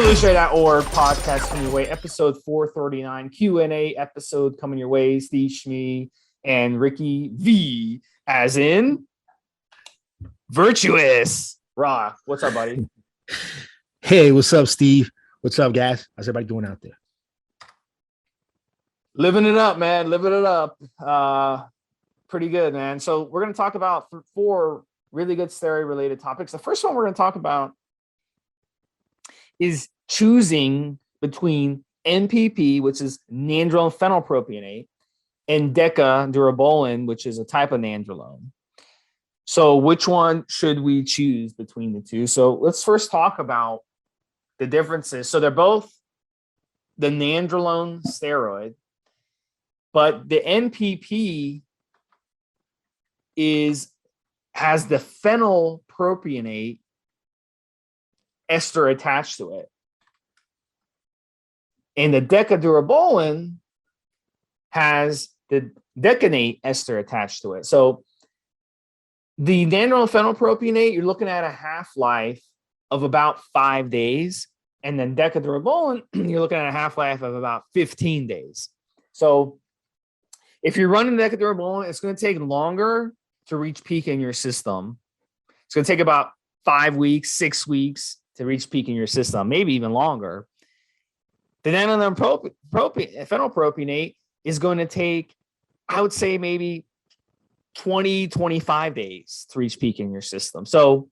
Evolutionary.org podcast coming your way, episode 439, Q&A episode coming your way. Stevesmi and Ricky V, as in Virtuous. Rock, what's up, buddy? Hey, what's up, Steve? What's up, guys? How's everybody doing out there? Living it up, man. Living it up. Pretty good, man. So we're going to talk about four really good steroid-related topics. The first one we're going to talk about is choosing between NPP, which is nandrolone phenylpropionate, and Deca Durabolin, which is a type of nandrolone. So which one should we choose between the two? So let's first talk about the differences. So they're both the nandrolone steroid, but the NPP has the phenylpropionate ester attached to it. And the Deca Durabolin has the decanate ester attached to it. So the nandrolone phenylpropionate, you're looking at a half-life of about 5 days. And then Deca Durabolin, you're looking at a half-life of about 15 days. So if you're running Deca Durabolin, it's going to take longer to reach peak in your system. It's going to take about 5 weeks, 6 weeks to reach peak in your system, maybe even longer. The nandrolone phenylpropionate is going to take, I would say, maybe 20, 25 days to reach peak in your system. So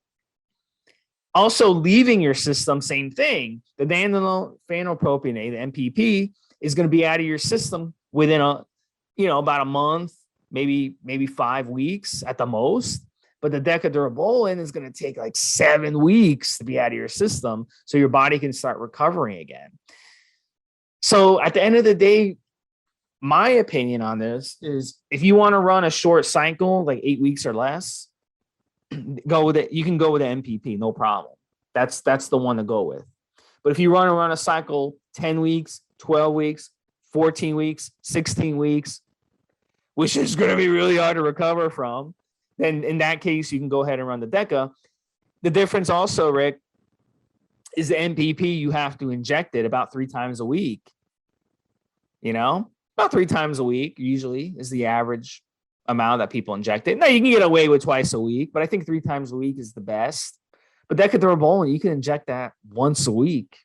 also leaving your system, same thing. The nandrolone phenylpropionate, the NPP, is going to be out of your system within about a month, maybe 5 weeks at the most. But the Deca Durabolin is going to take like 7 weeks to be out of your system so your body can start recovering again. So at the end of the day, my opinion on this is if you want to run a short cycle, like 8 weeks or less, go with it. You can go with the NPP, no problem. That's the one to go with. But if you want to run a cycle 10 weeks, 12 weeks, 14 weeks, 16 weeks, which is going to be really hard to recover from, then in that case, you can go ahead and run the Deca. The difference also, Rick, is the NPP, you have to inject it about 3 times a week. About 3 times a week usually is the average amount that people inject it. Now, you can get away with twice a week, but I think 3 times a week is the best. But Deca Durabolin, you can inject that once a week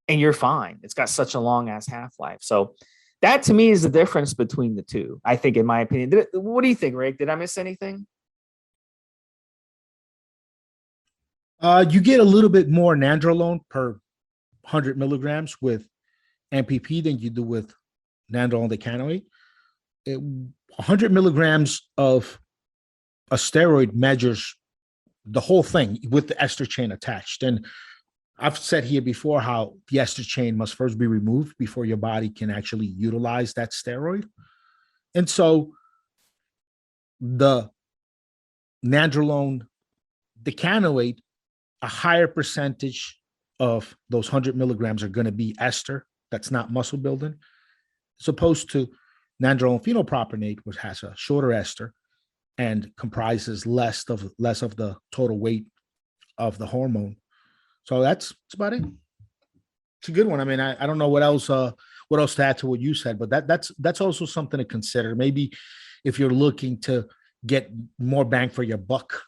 and you're fine. It's got such a long-ass half-life. So that, to me, is the difference between the two, I think, in my opinion. What do you think, Rick? Did I miss anything? You get a little bit more nandrolone per 100 milligrams with NPP than you do with nandrolone decanoate. 100 milligrams of a steroid measures the whole thing with the ester chain attached. And I've said here before how the ester chain must first be removed before your body can actually utilize that steroid. And so the nandrolone decanoate, a higher percentage of those 100 milligrams are going to be ester that's not muscle building, as opposed to nandrolone phenylpropionate, which has a shorter ester and comprises less of the total weight of the hormone. So that's about it. It's a good one. I mean, I don't know what else to add to what you said, but that's also something to consider. Maybe if you're looking to get more bang for your buck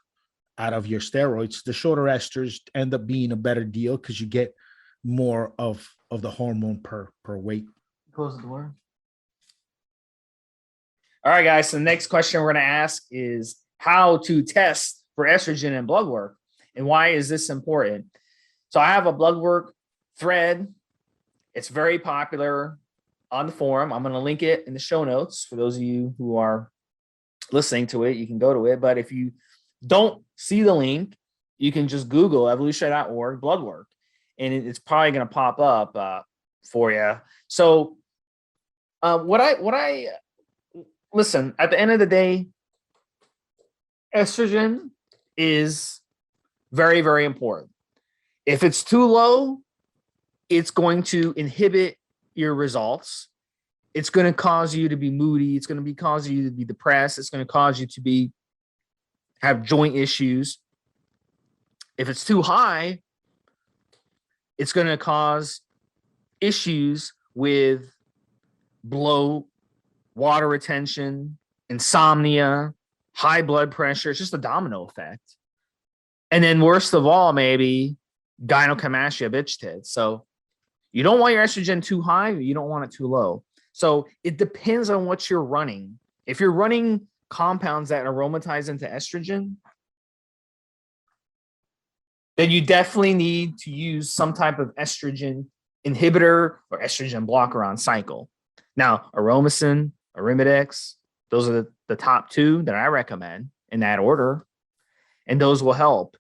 out of your steroids, the shorter esters end up being a better deal because you get more of the hormone per weight. Close the door. All right, guys. So the next question we're going to ask is how to test for estrogen in blood work, and why is this important? So I have a blood work thread. It's very popular on the forum. I'm going to link it in the show notes for those of you who are listening to it. You can go to it. But if you don't see the link, you can just Google evolutionary.org blood work, and it's probably going to pop up for you. So listen, at the end of the day, estrogen is very, very important. If it's too low, it's going to inhibit your results. It's going to cause you to be moody. It's going to cause you to be depressed. It's going to cause you to have joint issues. If it's too high, It's going to cause issues with bloat, water retention, insomnia, high blood pressure. It's just a domino effect. And then worst of all, maybe gynecomastia, bitch tits. So you don't want your estrogen too high, you don't want it too low. So it depends on what you're running. If you're running compounds that aromatize into estrogen, then you definitely need to use some type of estrogen inhibitor or estrogen blocker on cycle. Now, Aromacin, Arimidex, those are the top two that I recommend in that order, and those will help.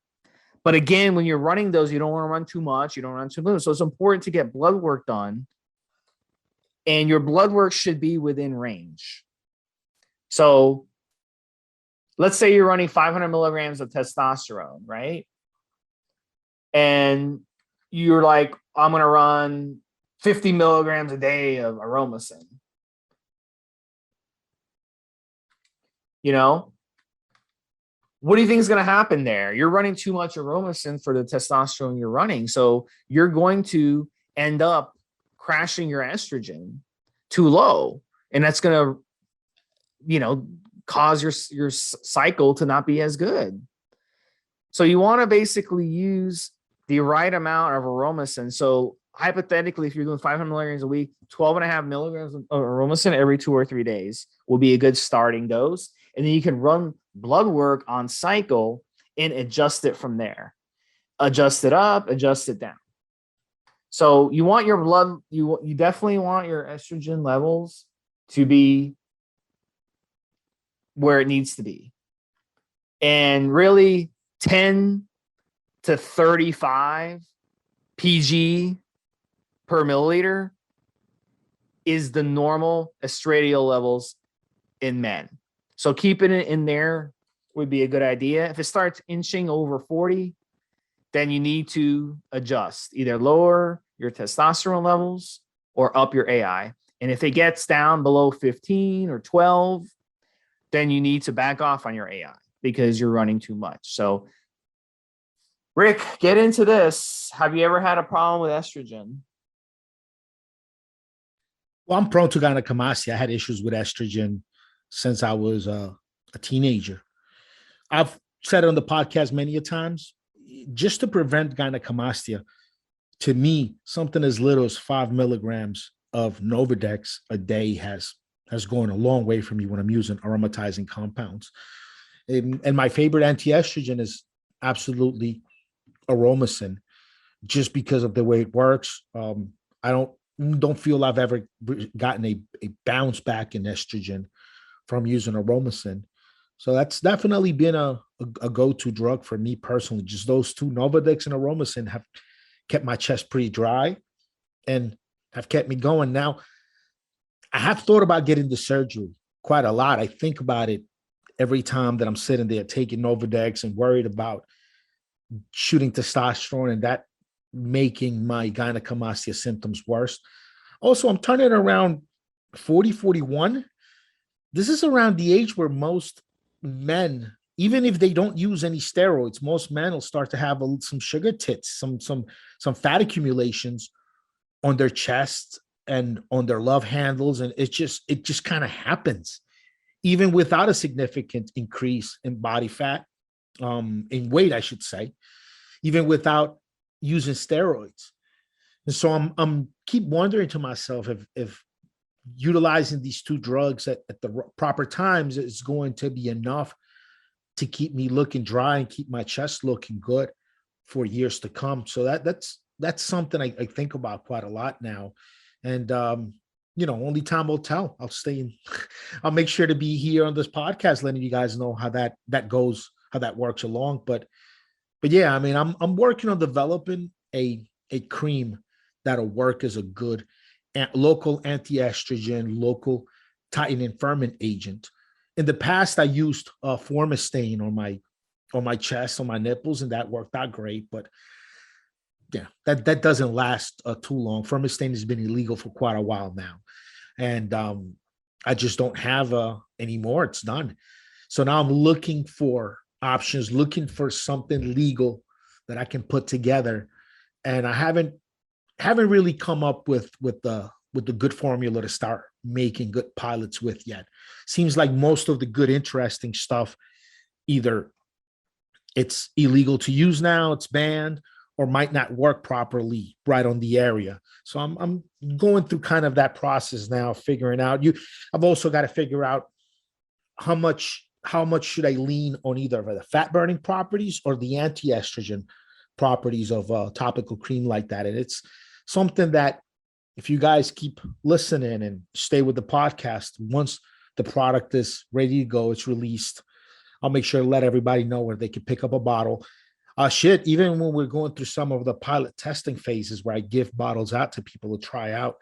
But again, when you're running those, you don't want to run too much. You don't run too little. So it's important to get blood work done. And your blood work should be within range. So let's say you're running 500 milligrams of testosterone, right? And you're like, I'm going to run 50 milligrams a day of Aromacin. You know? What do you think is going to happen there? You're running too much Aromacin for the testosterone you're running. So you're going to end up crashing your estrogen too low. And that's going to, cause your cycle to not be as good. So you want to basically use the right amount of Aromacin. So hypothetically, if you're doing 500 milligrams a week, 12.5 milligrams of Aromacin every 2 or 3 days will be a good starting dose. And then you can run blood work on cycle and adjust it from there. Adjust it up, adjust it down. So you want your blood, you definitely want your estrogen levels to be where it needs to be. And really 10 to 35 PG per milliliter is the normal estradiol levels in men. So keeping it in there would be a good idea. If it starts inching over 40, then you need to adjust, either lower your testosterone levels or up your AI. And if it gets down below 15 or 12, then you need to back off on your AI because you're running too much. So Rick, get into this. Have you ever had a problem with estrogen? Well, I'm prone to gynecomastia. I had issues with estrogen since I was a teenager. I've said it on the podcast many a times, just to prevent gynecomastia, to me, something as little as 5 milligrams of Novadex a day has gone a long way for me when I'm using aromatizing compounds. And my favorite anti-estrogen is absolutely Aromacin, just because of the way it works. I don't feel I've ever gotten a bounce back in estrogen from using Aromacin. So that's definitely been a go-to drug for me personally. Just those two, Novadex and Aromacin, have kept my chest pretty dry and have kept me going. Now, I have thought about getting the surgery quite a lot. I think about it every time that I'm sitting there taking Novadex and worried about shooting testosterone and that making my gynecomastia symptoms worse. Also, I'm turning around 40, 41. This is around the age where most men, even if they don't use any steroids, most men will start to have some sugar tits, some fat accumulations on their chest and on their love handles. And it just kind of happens, even without a significant increase in body fat, in weight, I should say, even without using steroids. And so I'm keep wondering to myself if utilizing these two drugs at the proper times is going to be enough to keep me looking dry and keep my chest looking good for years to come. So that's something I think about quite a lot now. And only time will tell. I'll make sure to be here on this podcast letting you guys know how that goes, how that works along. But yeah, I mean, I'm working on developing a cream that'll work as a good local anti-estrogen, local tightening firming agent. In the past, I used Formistane on my chest, on my nipples, and that worked out great. But yeah, that doesn't last too long. Formistane has been illegal for quite a while now, and I just don't have anymore. It's done. So now I'm looking for options, looking for something legal that I can put together. And I haven't haven't really come up with the good formula to start making good pilots with yet. Seems like most of the good, interesting stuff, either it's illegal to use now, it's banned, or might not work properly right on the area. So I'm going through kind of that process now, figuring out. I've also got to figure out how much should I lean on either the fat burning properties or the anti-estrogen properties of a topical cream like that. And it's something that, if you guys keep listening and stay with the podcast, once the product is ready to go, it's released, I'll make sure to let everybody know where they can pick up a bottle. Even when we're going through some of the pilot testing phases where I give bottles out to people to try out,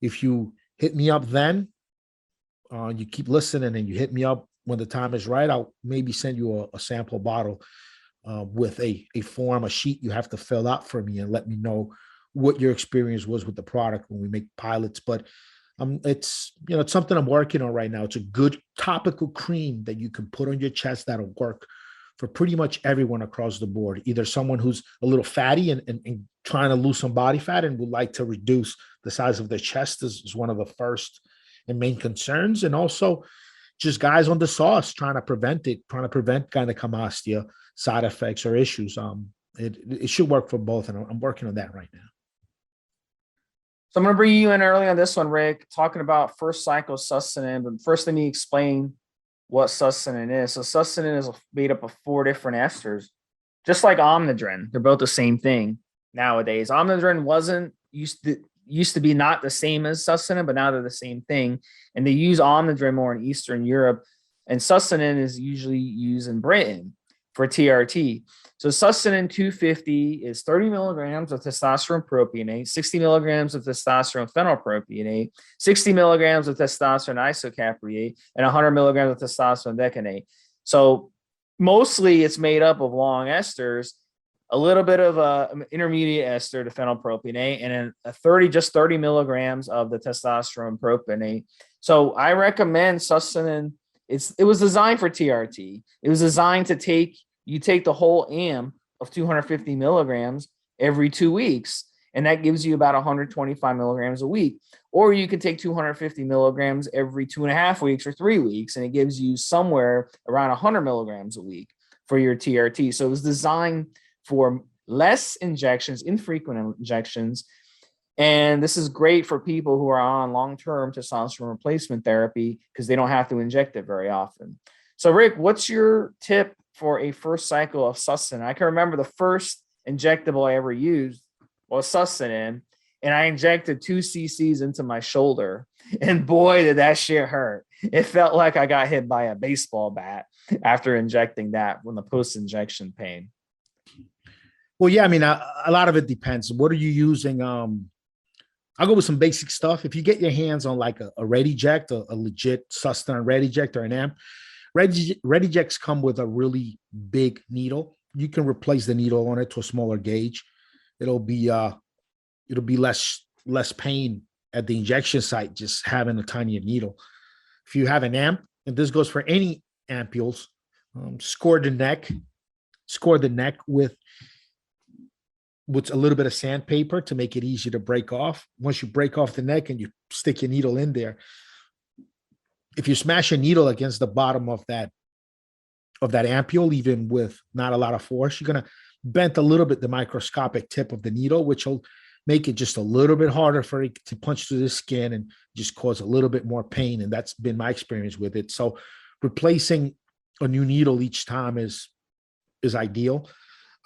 if you hit me up then, you keep listening and you hit me up when the time is right, I'll maybe send you a sample bottle with a form, a sheet you have to fill out for me and let me know what your experience was with the product when we make pilots. But it's something I'm working on right now. It's a good topical cream that you can put on your chest that'll work for pretty much everyone across the board. Either someone who's a little fatty and trying to lose some body fat and would like to reduce the size of their chest is one of the first and main concerns. And also just guys on the sauce trying to prevent gynecomastia side effects or issues. It should work for both. And I'm working on that right now. So I'm going to bring you in early on this one, Rick, talking about first cycle Sustanon. But first, let me explain what Sustanon is. So Sustanon is made up of 4 different esters, just like Omnidrin. They're both the same thing nowadays. Omnidrin used to be not the same as Sustanon, but now they're the same thing. And they use Omnidrin more in Eastern Europe. And Sustanon is usually used in Britain for TRT. So Sustanon 250 is 30 milligrams of testosterone propionate, 60 milligrams of testosterone phenylpropionate, 60 milligrams of testosterone isocapriate, and 100 milligrams of testosterone decanate. So mostly it's made up of long esters, a little bit of an intermediate ester to phenylpropionate, and then 30 milligrams of the testosterone propionate. So I recommend Sustanon. It was designed for TRT. It was designed to take the whole AM of 250 milligrams every 2 weeks, and that gives you about 125 milligrams a week. Or you could take 250 milligrams every 2.5 weeks or 3 weeks, and it gives you somewhere around 100 milligrams a week for your TRT. So it was designed for less injections, infrequent injections. And this is great for people who are on long-term testosterone replacement therapy because they don't have to inject it very often. So Rick, what's your tip for a first cycle of Sustanon? I can remember the first injectable I ever used was Sustanon, and I injected 2 cc's into my shoulder. And boy, did that shit hurt. It felt like I got hit by a baseball bat after injecting that from the post-injection pain. Well, yeah, I mean, a lot of it depends. What are you using? I'll go with some basic stuff. If you get your hands on like a ReadyJect, a legit Sustanon ReadyJect or an amp, ReadyJects come with a really big needle. You can replace the needle on it to a smaller gauge. It'll be less pain at the injection site just having a tinier needle. If you have an amp, and this goes for any ampules, score the neck with a little bit of sandpaper to make it easier to break off. Once you break off the neck and you stick your needle in there, if you smash a needle against the bottom of that ampule, even with not a lot of force, you're going to bend a little bit the microscopic tip of the needle, which will make it just a little bit harder for it to punch through the skin and just cause a little bit more pain. And that's been my experience with it. So replacing a new needle each time is ideal.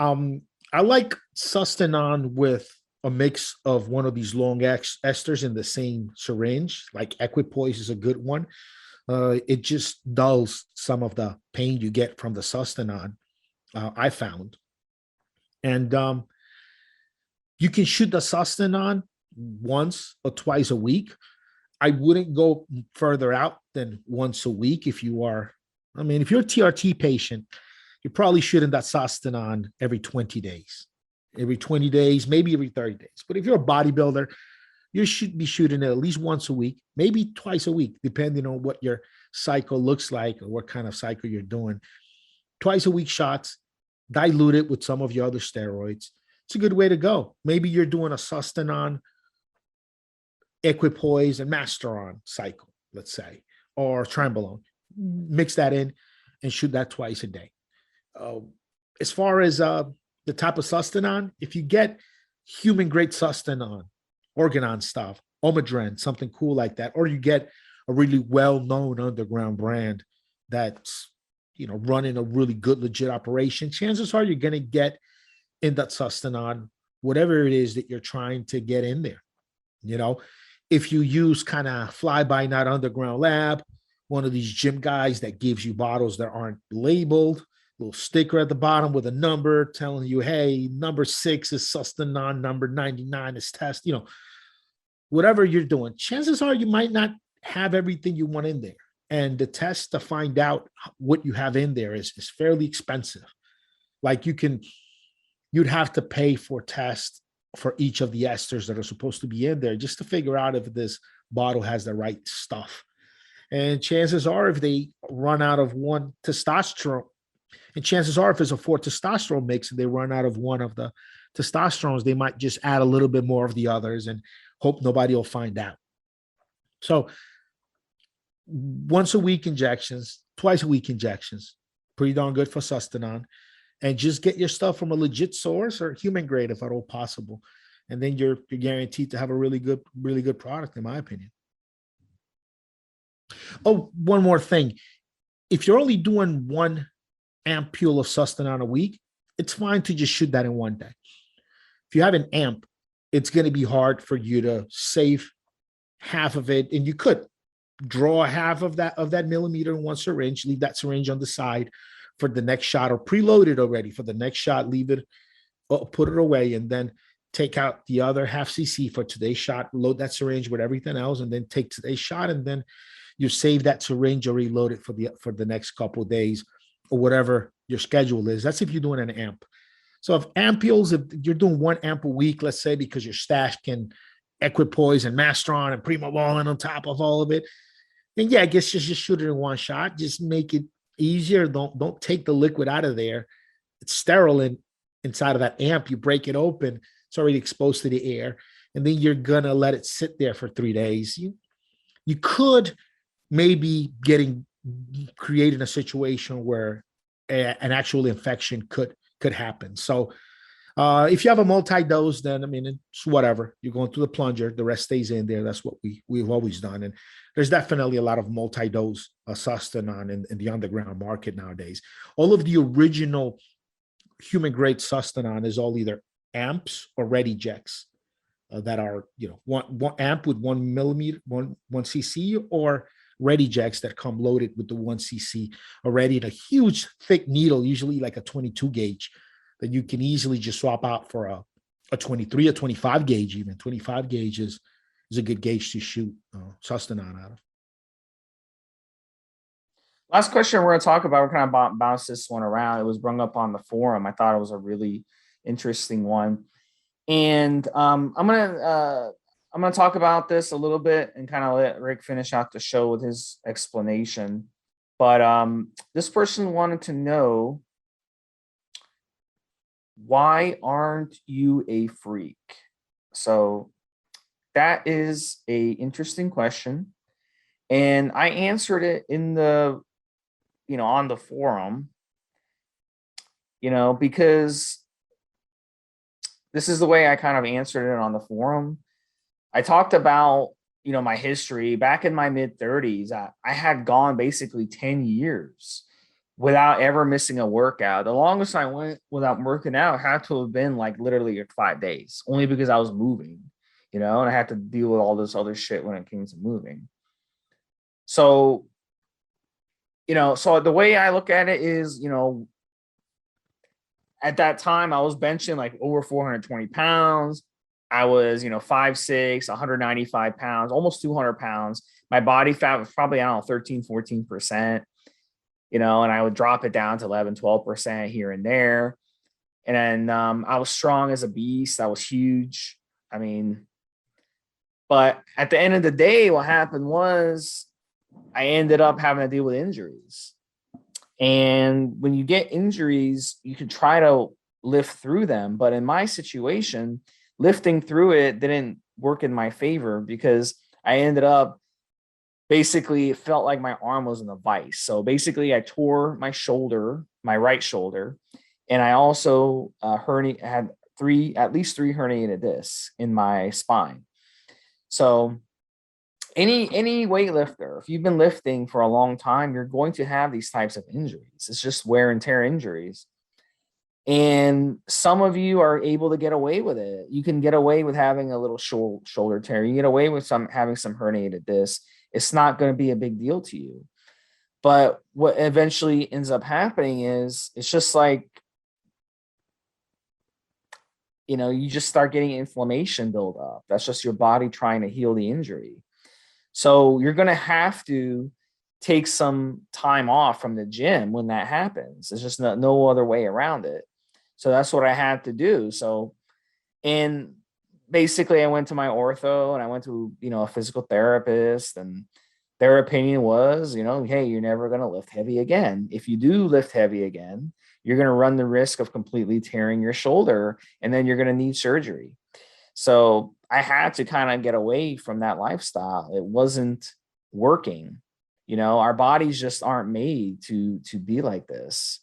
I like Sustanon with a mix of one of these long esters in the same syringe, like Equipoise is a good one. It just dulls some of the pain you get from the Sustanon, I found. And you can shoot the Sustanon once or twice a week. I wouldn't go further out than once a week if you're a TRT patient, you're probably shooting that Sustanon every 20 days, maybe every 30 days. But if you're a bodybuilder, you should be shooting it at least once a week, maybe twice a week, depending on what your cycle looks like or what kind of cycle you're doing. Twice a week shots, dilute it with some of your other steroids. it's a good way to go. Maybe you're doing a Sustanon, Equipoise, and Masteron cycle, let's say, or Trenbolone. Mix that in and shoot that twice a day. Uh, as far as the type of Sustanon, if you get human grade Sustanon, Organon stuff, Omidren, something cool like that, or you get a really well-known underground brand that's running a really good legit operation, chances are you're going to get in that Sustanon whatever it is that you're trying to get in there. If you use kind of fly-by-night underground lab, one of these gym guys that gives you bottles that aren't labeled, little sticker at the bottom with a number telling you, hey, number 6 is Sustanon, number 99 is test, whatever you're doing, chances are you might not have everything you want in there. And the test to find out what you have in there is fairly expensive. Like you'd have to pay for tests for each of the esters that are supposed to be in there just to figure out if this bottle has the right stuff. And chances are if they run out of one testosterone, and chances are if it's a 4 testosterone mix and they run out of one of the testosterones, they might just add a little bit more of the others and hope nobody will find out. So once a week injections, twice a week injections, pretty darn good for Sustanon. And just get your stuff from a legit source or human grade if at all possible. And then you're guaranteed to have a really good product, in my opinion. Oh, one more thing. If you're only doing 1 ampule of Sustanon a week, it's fine to just shoot that in one day. If you have an amp, it's going to be hard for you to save half of it. And you could draw half of that millimeter in one syringe, leave that syringe on the side for the next shot, or preload it already for the next shot, leave it, put it away, and then take out the other half cc for today's shot, load that syringe with everything else, and then take today's shot, and then you save that syringe or reload it for the next couple of days or whatever your schedule is. That's if you're doing an amp. So if you're doing 1 amp a week, let's say, because your stash can Equipoise and Masteron and Primobolan on top of all of it, then yeah, I guess just shoot it in one shot. Just make it easier. Don't take the liquid out of there. It's sterile inside of that amp. You break it open, it's already exposed to the air, and then you're gonna let it sit there for 3 days. You could maybe creating a situation where an actual infection could happen. So if you have a multi-dose, then it's whatever. You're going through the plunger, the rest stays in there. That's what we've always done. And there's definitely a lot of multi-dose Sustanon in the underground market nowadays. All of the original human grade Sustanon is all either amps or ready jecks that are one amp with 1 millimeter, one cc, or ready jacks that come loaded with the 1 cc already in a huge thick needle, usually like a 22 gauge, that you can easily just swap out for a 23 or 25 gauge. Even 25 gauge is a good gauge to shoot Sustanon out of. Last question we're going to talk about, we're kind of bounce this one around. It was brought up on the forum. I thought it was a really interesting one. And I'm gonna talk about this a little bit and kind of let Rick finish out the show with his explanation. But this person wanted to know, why aren't you a freak? So that is a interesting question, and I answered it in the on the forum, because this is the way I kind of answered it on the forum. I talked about, my history back in my mid 30s. I had gone basically 10 years without ever missing a workout. The longest I went without working out had to have been like literally 5 days, only because I was moving, and I had to deal with all this other shit when it came to moving. So, so the way I look at it is, at that time I was benching like over 420 pounds. I was, 5'6", 195 pounds, almost 200 pounds. My body fat was probably, 13, 14%, and I would drop it down to 11, 12% here and there. And then I was strong as a beast. I was huge. But at the end of the day, what happened was I ended up having to deal with injuries. And when you get injuries, you can try to lift through them. But in my situation, lifting through it didn't work in my favor because I ended up basically, it felt like my arm was in a vice. So basically, I tore my shoulder, my right shoulder, and I also had at least three herniated discs in my spine. So any weightlifter, if you've been lifting for a long time, you're going to have these types of injuries. It's just wear and tear injuries. And some of you are able to get away with it. You can get away with having a little shoulder tear. You get away with having some herniated disc. It's not going to be a big deal to you. But what eventually ends up happening is it's just like, you just start getting inflammation build up. That's just your body trying to heal the injury. So you're going to have to take some time off from the gym when that happens. There's just no other way around it. So that's what I had to do. So, and basically I went to my ortho and I went to, a physical therapist, and their opinion was, hey, you're never going to lift heavy again. If you do lift heavy again, you're going to run the risk of completely tearing your shoulder, and then you're going to need surgery. So I had to kind of get away from that lifestyle. It wasn't working. Our bodies just aren't made to be like this.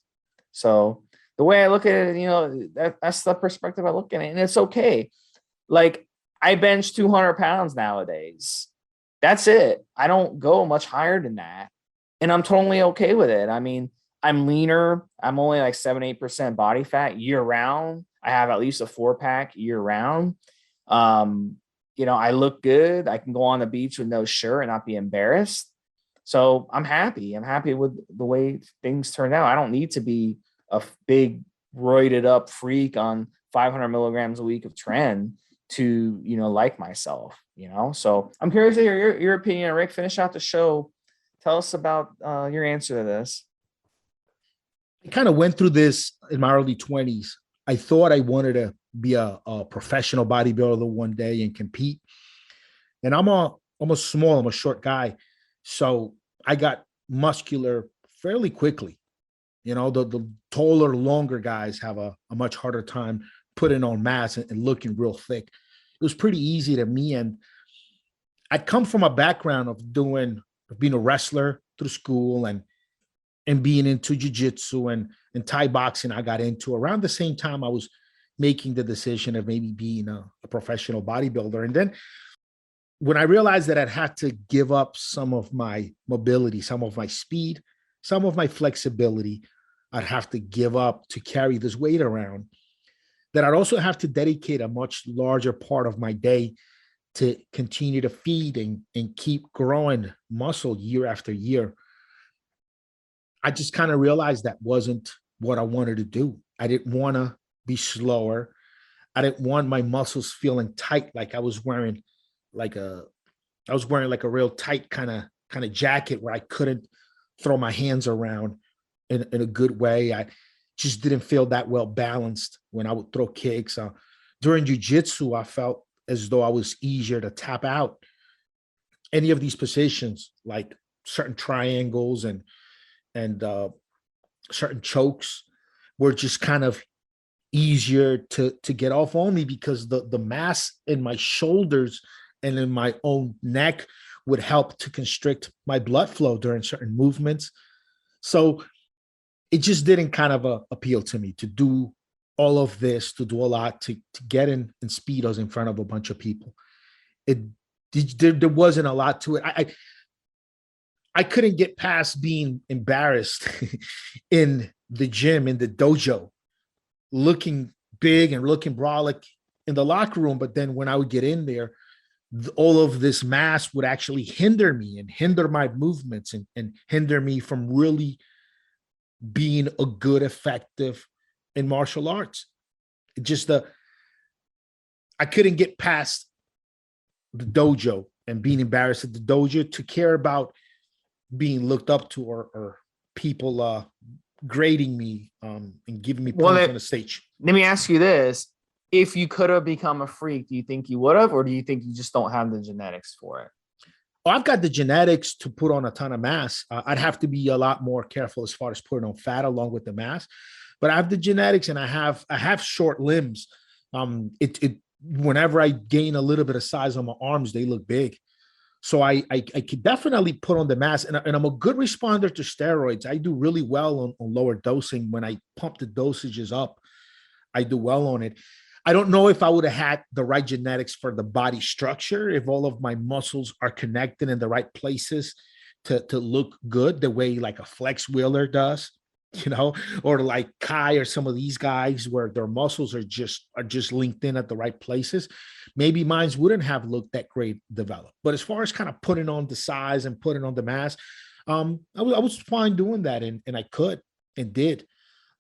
So the way I look at it, that's the perspective I look at it, and it's okay. Like, I bench 200 pounds nowadays. That's it. I don't go much higher than that, and I'm totally okay with it. I mean, I'm leaner. I'm only like 7-8% body fat year round. I have at least a 4-pack year round. I look good. I can go on the beach with no shirt and not be embarrassed. So I'm happy. I'm happy with the way things turned out. I don't need to be a big roided up freak on 500 milligrams a week of tren to, like myself, So I'm curious to hear your opinion. Rick, finish out the show. Tell us about your answer to this. I kind of went through this in my early 20s. I thought I wanted to be a professional bodybuilder one day and compete. And I'm small, I'm a short guy. So I got muscular fairly quickly. The taller, longer guys have a much harder time putting on mass and looking real thick. It was pretty easy to me. And I'd come from a background of being a wrestler through school and being into jiu-jitsu and Thai boxing. I got into around the same time I was making the decision of maybe being a professional bodybuilder. And then when I realized that I'd had to give up some of my mobility, some of my speed, some of my flexibility, I'd have to give up to carry this weight around, that I'd also have to dedicate a much larger part of my day to continue to feed and keep growing muscle year after year. I just kind of realized that wasn't what I wanted to do. I didn't want to be slower. I didn't want my muscles feeling tight, like I was wearing like a real tight kind of jacket where I couldn't throw my hands around in a good way. I just didn't feel that well balanced when I would throw kicks. During jiu-jitsu, I felt as though I was easier to tap out any of these positions, like certain triangles and certain chokes were just kind of easier to get off, only because the mass in my shoulders and in my own neck would help to constrict my blood flow during certain movements. So it just didn't kind of appeal to me to do all of this, to do a lot, to get in speedos in front of a bunch of people. There wasn't a lot to it. I couldn't get past being embarrassed in the gym, in the dojo, looking big and looking brolic in the locker room. But then when I would get in there, all of this mass would actually hinder me and hinder my movements and hinder me from really being a good, effective in martial arts. I couldn't get past the dojo and being embarrassed at the dojo to care about being looked up to or people grading me and giving me points on the stage. Let me ask you this. If you could have become a freak, do you think you would have, or do you think you just don't have the genetics for it? Well, I've got the genetics to put on a ton of mass. I'd have to be a lot more careful as far as putting on fat along with the mass. but I have the genetics, and I have short limbs. It whenever I gain a little bit of size on my arms, they look big. So I could definitely put on the mass, and I'm a good responder to steroids. I do really well on lower dosing. When I pump the dosages up, I do well on it. I don't know if I would have had the right genetics for the body structure, if all of my muscles are connected in the right places to look good, the way like a flex wheeler does, or like Kai or some of these guys where their muscles are just linked in at the right places. Maybe mine wouldn't have looked that great developed. But as far as kind of putting on the size and putting on the mass, I was fine doing that, and I could and did.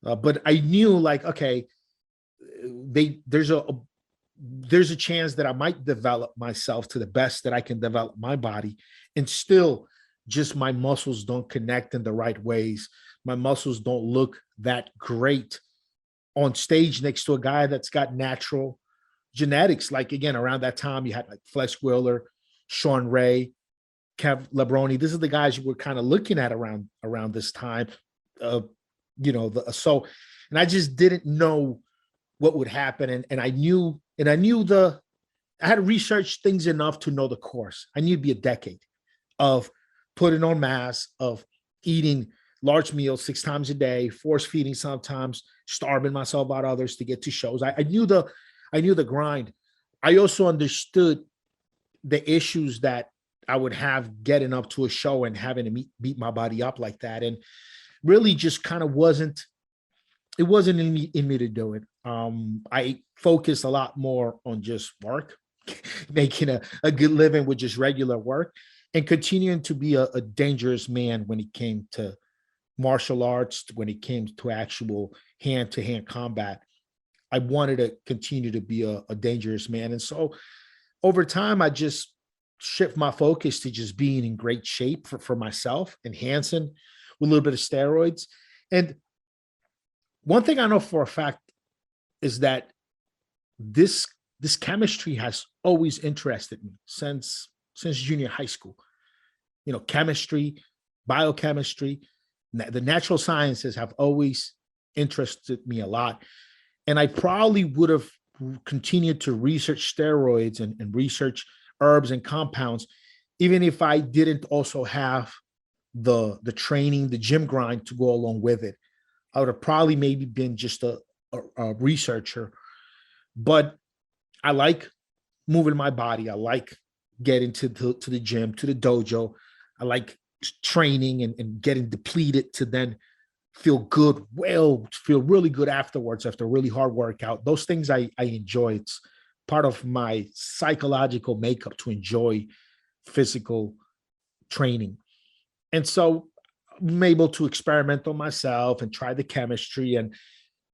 But I knew, like, okay, there's a chance that I might develop myself to the best that I can develop my body, and still just my muscles don't connect in the right ways. My muscles don't look that great on stage next to a guy that's got natural genetics. Like, again, around that time, you had like Flex Wheeler, Sean Ray, Kev Lebroni. These are the guys you were kind of looking at around this time. And I just didn't know what would happen. And I knew I had researched things enough to know the course. I knew it'd be a decade of putting on mass, of eating large meals 6 times a day, force feeding sometimes, starving myself out others to get to shows. I knew the grind. I also understood the issues that I would have getting up to a show and having to beat my body up like that. And really just kind of wasn't in me to do it. I focused a lot more on just work, making a good living with just regular work, and continuing to be a dangerous man when it came to martial arts, when it came to actual hand-to-hand combat. I wanted to continue to be a dangerous man. And so over time, I just shift my focus to just being in great shape for myself, enhancing with a little bit of steroids. And one thing I know for a fact is that this chemistry has always interested me since junior high school. Chemistry, biochemistry, the natural sciences have always interested me a lot. And I probably would have continued to research steroids and research herbs and compounds, even if I didn't also have the training, the gym grind to go along with it. I would have probably maybe been just a researcher. But I like moving my body. I like getting to the gym, to the dojo. I like training and getting depleted to then feel good, feel really good afterwards after a really hard workout. Those things I enjoy. It's part of my psychological makeup to enjoy physical training. And so I'm able to experiment on myself and try the chemistry. And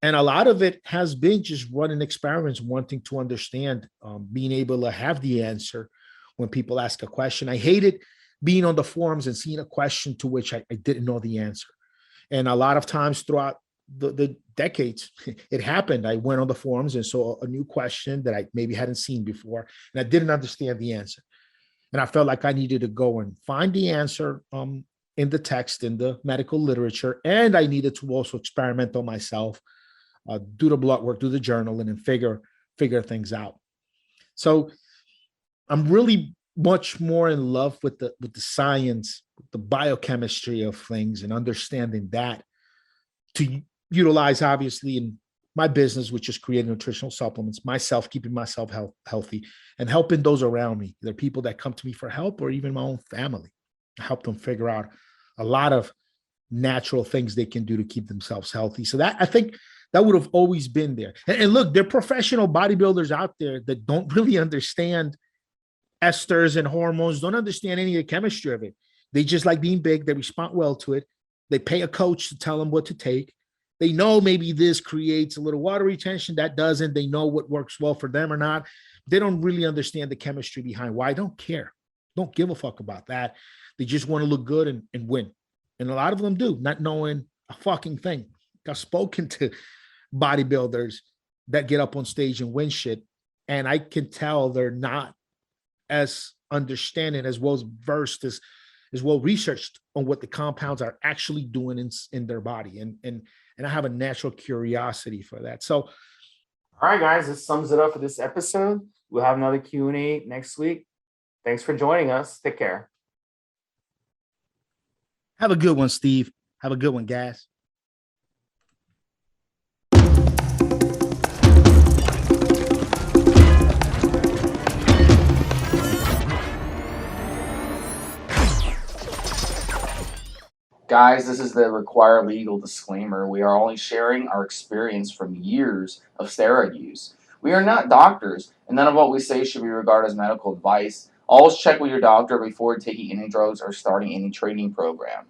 a lot of it has been just running experiments, wanting to understand, being able to have the answer when people ask a question. I hated being on the forums and seeing a question to which I didn't know the answer. And a lot of times throughout the decades, it happened. I went on the forums and saw a new question that I maybe hadn't seen before, and I didn't understand the answer. And I felt like I needed to go and find the answer in the text, in the medical literature, and I needed to also experiment on myself, do the blood work, do the journaling, and figure things out. So I'm really much more in love with the science, the biochemistry of things, and understanding that to utilize, obviously, in my business, which is creating nutritional supplements, myself, keeping myself healthy, and helping those around me. There are people that come to me for help, or even my own family. I help them figure out a lot of natural things they can do to keep themselves healthy. So that, I think, that would have always been there. And look, there are professional bodybuilders out there that don't really understand esters and hormones, don't understand any of the chemistry of it. They just like being big. They respond well to it. They pay a coach to tell them what to take. They know maybe this creates a little water retention, that doesn't. They know what works well for them or not. They don't really understand the chemistry behind why. I don't care. Don't give a fuck about that. They just want to look good and win. And a lot of them do, not knowing a fucking thing. I've spoken to bodybuilders that get up on stage and win shit, and I can tell they're not as understanding, as well as versed is well researched on what the compounds are actually doing in their body, and I have a natural curiosity for that. So, all right, guys, this sums it up for this episode. We'll have another Q&A next week. Thanks for joining us. Take care. have a good one, Steve. Have a good one, guys. Guys, this is the required legal disclaimer. We are only sharing our experience from years of steroid use. We are not doctors, and none of what we say should be regarded as medical advice. Always check with your doctor before taking any drugs or starting any training program.